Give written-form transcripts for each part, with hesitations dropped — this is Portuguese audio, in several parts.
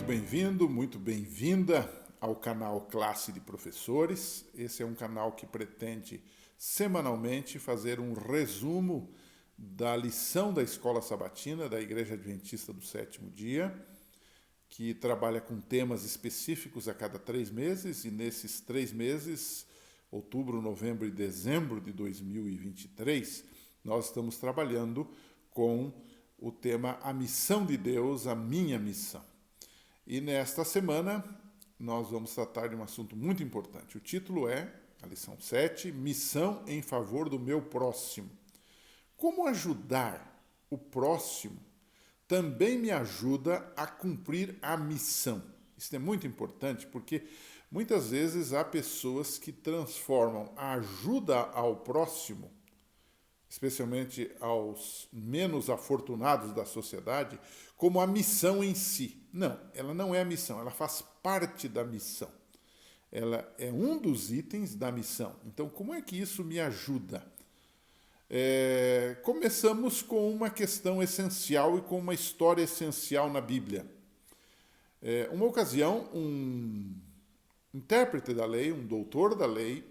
bem-vindo, muito bem-vinda ao canal Classe de Professores. Esse é um canal que pretende semanalmente fazer um resumo da lição da Escola Sabatina da Igreja Adventista do Sétimo Dia, que trabalha com temas específicos a cada 3 meses, e nesses 3 meses, outubro, novembro e dezembro de 2023, nós estamos trabalhando com o tema A Missão de Deus, a Minha Missão. E nesta semana nós vamos tratar de um assunto muito importante. O título é, a lição 7, Missão em favor do meu próximo. Como ajudar o próximo também me ajuda a cumprir a missão. Isso é muito importante porque muitas vezes há pessoas que transformam a ajuda ao próximo, especialmente aos menos afortunados da sociedade, como a missão em si. Não, ela não é a missão, ela faz parte da missão. Ela é um dos itens da missão. Então, como é que isso me ajuda? Começamos com uma questão essencial e com uma história essencial na Bíblia. Uma ocasião, um intérprete da lei, um doutor da lei,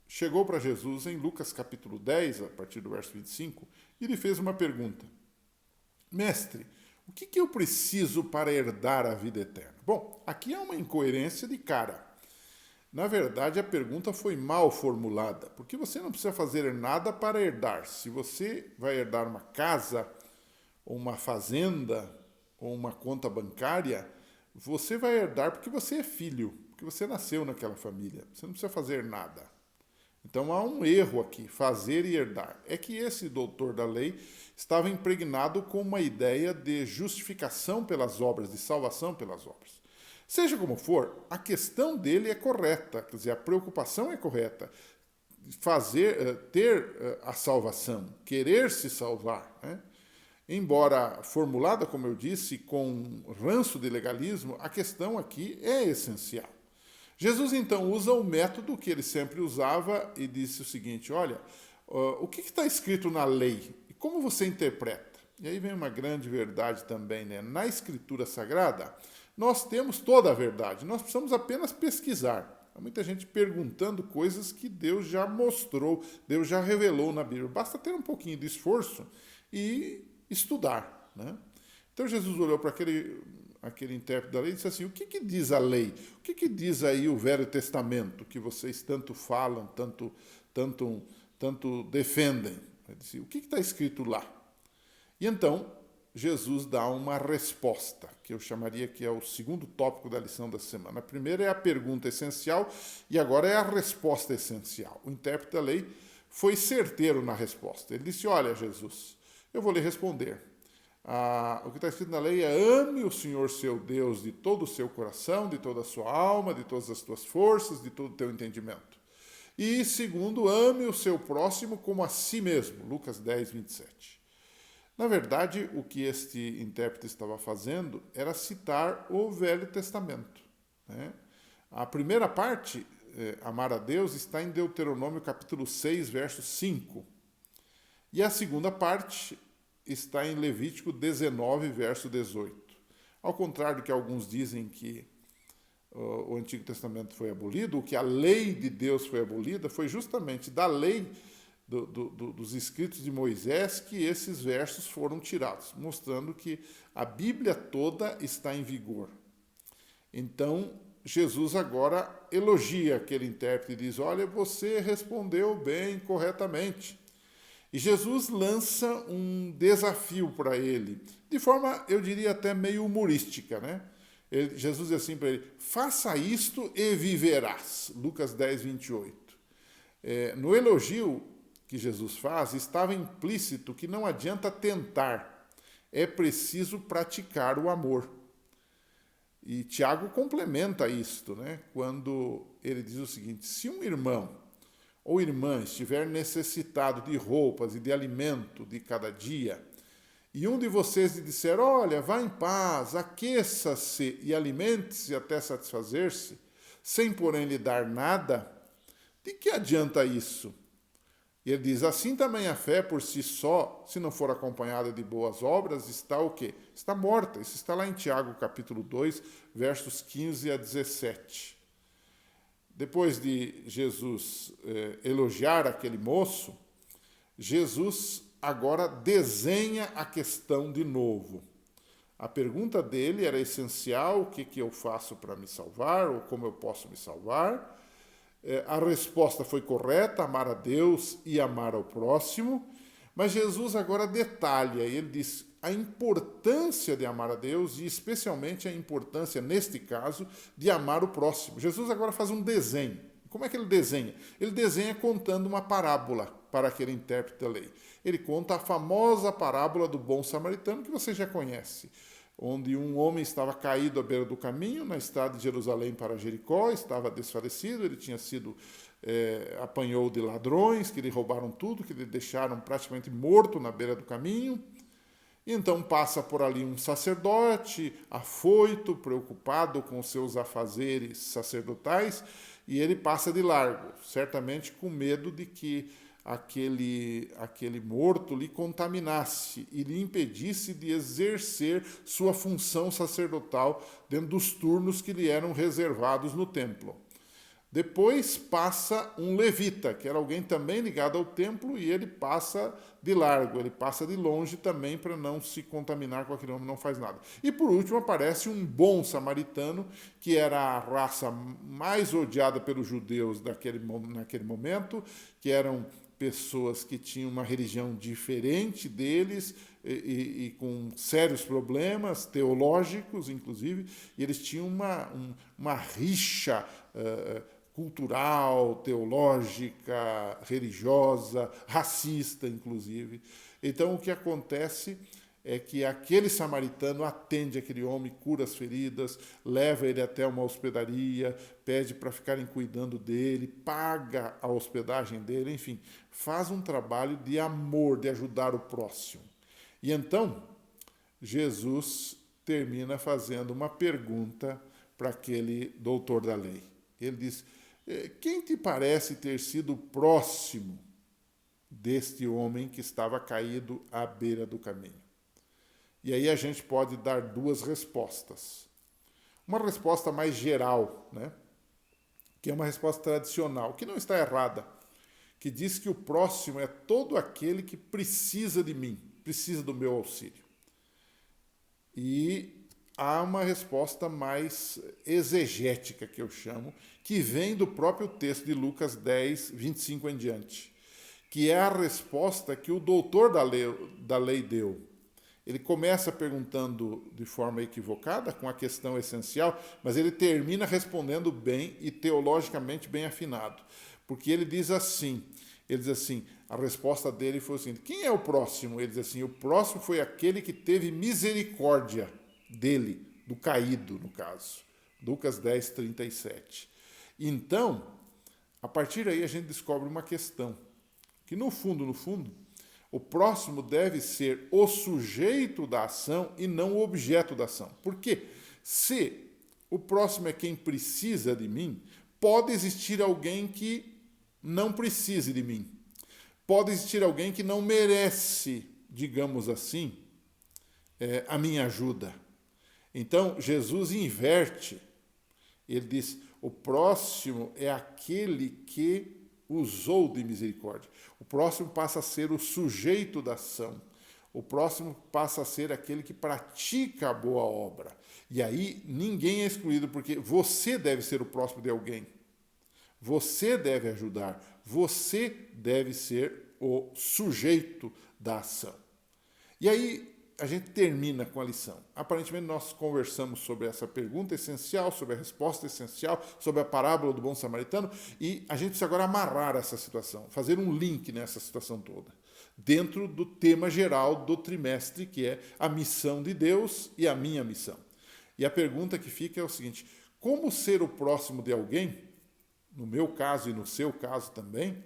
chegou para Jesus em Lucas capítulo 10, a partir do verso 25, e lhe fez uma pergunta. Mestre, o que eu preciso para herdar a vida eterna? Bom, aqui há uma incoerência de cara. Na verdade, a pergunta foi mal formulada, porque você não precisa fazer nada para herdar. Se você vai herdar uma casa, ou uma fazenda, ou uma conta bancária, você vai herdar porque você é filho, porque você nasceu naquela família. Você não precisa fazer nada. Então há um erro aqui, fazer e herdar. É que esse doutor da lei estava impregnado com uma ideia de justificação pelas obras, de salvação pelas obras. Seja como for, a questão dele é correta, quer dizer, a preocupação é correta. Ter a salvação, querer se salvar, né? Embora formulada, como eu disse, com ranço de legalismo, a questão aqui é essencial. Jesus, então, usa o método que ele sempre usava e disse o seguinte, olha, o que está escrito na lei e como você interpreta? E aí vem uma grande verdade também, né? Na Escritura Sagrada, nós temos toda a verdade, nós precisamos apenas pesquisar. Há muita gente perguntando coisas que Deus já mostrou, Deus já revelou na Bíblia. Basta ter um pouquinho de esforço e estudar, né? Então Jesus olhou para aquele intérprete da lei e disse assim, o que diz a lei? O que diz aí o Velho Testamento, que vocês tanto falam, tanto defendem? Ele disse, o que está escrito lá? E então, Jesus dá uma resposta, que eu chamaria que é o segundo tópico da lição da semana. A primeira é a pergunta essencial e agora é a resposta essencial. O intérprete da lei foi certeiro na resposta. Ele disse, olha, Jesus, eu vou lhe responder. O que está escrito na lei é ame o Senhor seu Deus de todo o seu coração, de toda a sua alma, de todas as tuas forças, de todo o teu entendimento. E segundo, ame o seu próximo como a si mesmo. Lucas 10, 27. Na verdade, o que este intérprete estava fazendo era citar o Velho Testamento, né? A primeira parte, amar a Deus, está em Deuteronômio capítulo 6, verso 5. E a segunda parte está em Levítico 19, verso 18. Ao contrário do que alguns dizem que o Antigo Testamento foi abolido, o que a lei de Deus foi abolida, foi justamente da lei dos escritos de Moisés que esses versos foram tirados, mostrando que a Bíblia toda está em vigor. Então, Jesus agora elogia aquele intérprete e diz, olha, você respondeu bem, corretamente. E Jesus lança um desafio para ele, de forma, eu diria, até meio humorística, né? Jesus diz assim para ele, faça isto e viverás. Lucas 10, 28. No elogio que Jesus faz, estava implícito que não adianta tentar, é preciso praticar o amor. E Tiago complementa isto, né? Quando ele diz o seguinte, se um irmão ou irmã estiver necessitado de roupas e de alimento de cada dia, e um de vocês lhe disser, olha, vá em paz, aqueça-se e alimente-se até satisfazer-se, sem porém lhe dar nada, de que adianta isso? E ele diz, assim também a fé por si só, se não for acompanhada de boas obras, está o quê? Está morta. Isso está lá em Tiago, capítulo 2, versos 15 a 17. Depois de Jesus elogiar aquele moço, Jesus agora desenha a questão de novo. A pergunta dele era essencial, o que eu faço para me salvar, ou como eu posso me salvar. A resposta foi correta, amar a Deus e amar ao próximo, mas Jesus agora detalha, ele diz a importância de amar a Deus e especialmente a importância, neste caso, de amar o próximo. Jesus agora faz um desenho. Como é que ele desenha? Ele desenha contando uma parábola para aquele intérprete da lei. Ele conta a famosa parábola do bom samaritano, que você já conhece, onde um homem estava caído à beira do caminho, na estrada de Jerusalém para Jericó, estava desfalecido, ele tinha sido, apanhou de ladrões, que lhe roubaram tudo, que lhe deixaram praticamente morto na beira do caminho. E então passa por ali um sacerdote, afoito, preocupado com os seus afazeres sacerdotais, e ele passa de largo, certamente com medo de que aquele morto lhe contaminasse e lhe impedisse de exercer sua função sacerdotal dentro dos turnos que lhe eram reservados no templo. Depois passa um levita, que era alguém também ligado ao templo, e ele passa de largo, ele passa de longe também para não se contaminar com aquele homem, não faz nada. E por último aparece um bom samaritano, que era a raça mais odiada pelos judeus naquele momento, que eram pessoas que tinham uma religião diferente deles e com sérios problemas teológicos, inclusive, e eles tinham uma rixa cultural, teológica, religiosa, racista, inclusive. Então, o que acontece é que aquele samaritano atende aquele homem, cura as feridas, leva ele até uma hospedaria, pede para ficarem cuidando dele, paga a hospedagem dele, enfim, faz um trabalho de amor, de ajudar o próximo. E então, Jesus termina fazendo uma pergunta para aquele doutor da lei. Ele diz, quem te parece ter sido próximo deste homem que estava caído à beira do caminho? E aí a gente pode dar duas respostas. Uma resposta mais geral, né? Que é uma resposta tradicional, que não está errada, que diz que o próximo é todo aquele que precisa de mim, precisa do meu auxílio. E há uma resposta mais exegética, que eu chamo, que vem do próprio texto de Lucas 10, 25 em diante, que é a resposta que o doutor da lei deu. Ele começa perguntando de forma equivocada, com a questão essencial, mas ele termina respondendo bem e teologicamente bem afinado. Porque ele diz assim, a resposta dele foi assim, quem é o próximo? Ele diz assim, o próximo foi aquele que teve misericórdia dele, do caído, no caso. Lucas 10, 37. Então, a partir daí a gente descobre uma questão, que no fundo, o próximo deve ser o sujeito da ação e não o objeto da ação. Por quê? Se o próximo é quem precisa de mim, pode existir alguém que não precise de mim. Pode existir alguém que não merece, digamos assim, a minha ajuda. Então, Jesus inverte. Ele diz, o próximo é aquele que usou de misericórdia. O próximo passa a ser o sujeito da ação. O próximo passa a ser aquele que pratica a boa obra. E aí ninguém é excluído, porque você deve ser o próximo de alguém. Você deve ajudar. Você deve ser o sujeito da ação. E aí a gente termina com a lição. Aparentemente nós conversamos sobre essa pergunta essencial, sobre a resposta essencial, sobre a parábola do bom samaritano, e a gente precisa agora amarrar essa situação, fazer um link nessa situação toda, dentro do tema geral do trimestre, que é a missão de Deus e a minha missão. E a pergunta que fica é o seguinte, como ser o próximo de alguém, no meu caso e no seu caso também,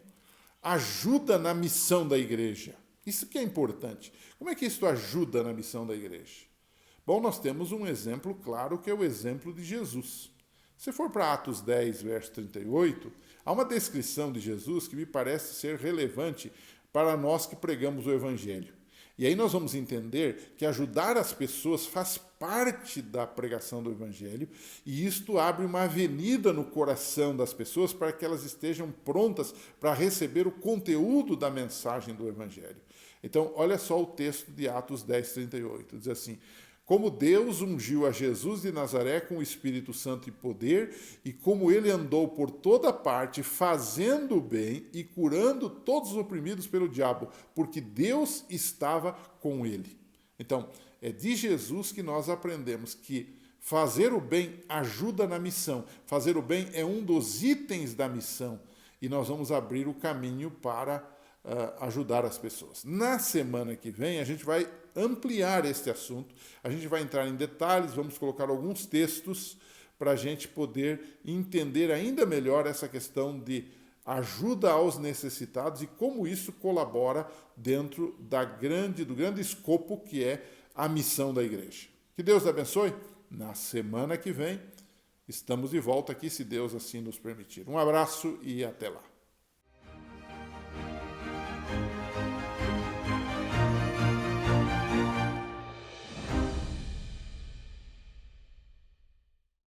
ajuda na missão da igreja? Isso que é importante. Como é que isso ajuda na missão da igreja? Bom, nós temos um exemplo claro, que é o exemplo de Jesus. Se for para Atos 10, verso 38, há uma descrição de Jesus que me parece ser relevante para nós que pregamos o Evangelho. E aí nós vamos entender que ajudar as pessoas faz parte da pregação do Evangelho, e isto abre uma avenida no coração das pessoas para que elas estejam prontas para receber o conteúdo da mensagem do Evangelho. Então, olha só o texto de Atos 10, 38. Diz assim: como Deus ungiu a Jesus de Nazaré com o Espírito Santo e poder, e como ele andou por toda parte, fazendo o bem e curando todos os oprimidos pelo diabo, porque Deus estava com ele. Então, é de Jesus que nós aprendemos que fazer o bem ajuda na missão. Fazer o bem é um dos itens da missão. E nós vamos abrir o caminho para ajudar as pessoas. Na semana que vem, a gente vai ampliar este assunto, a gente vai entrar em detalhes, vamos colocar alguns textos para a gente poder entender ainda melhor essa questão de ajuda aos necessitados e como isso colabora dentro do grande escopo que é a missão da igreja. Que Deus abençoe. Na semana que vem, estamos de volta aqui, se Deus assim nos permitir. Um abraço e até lá.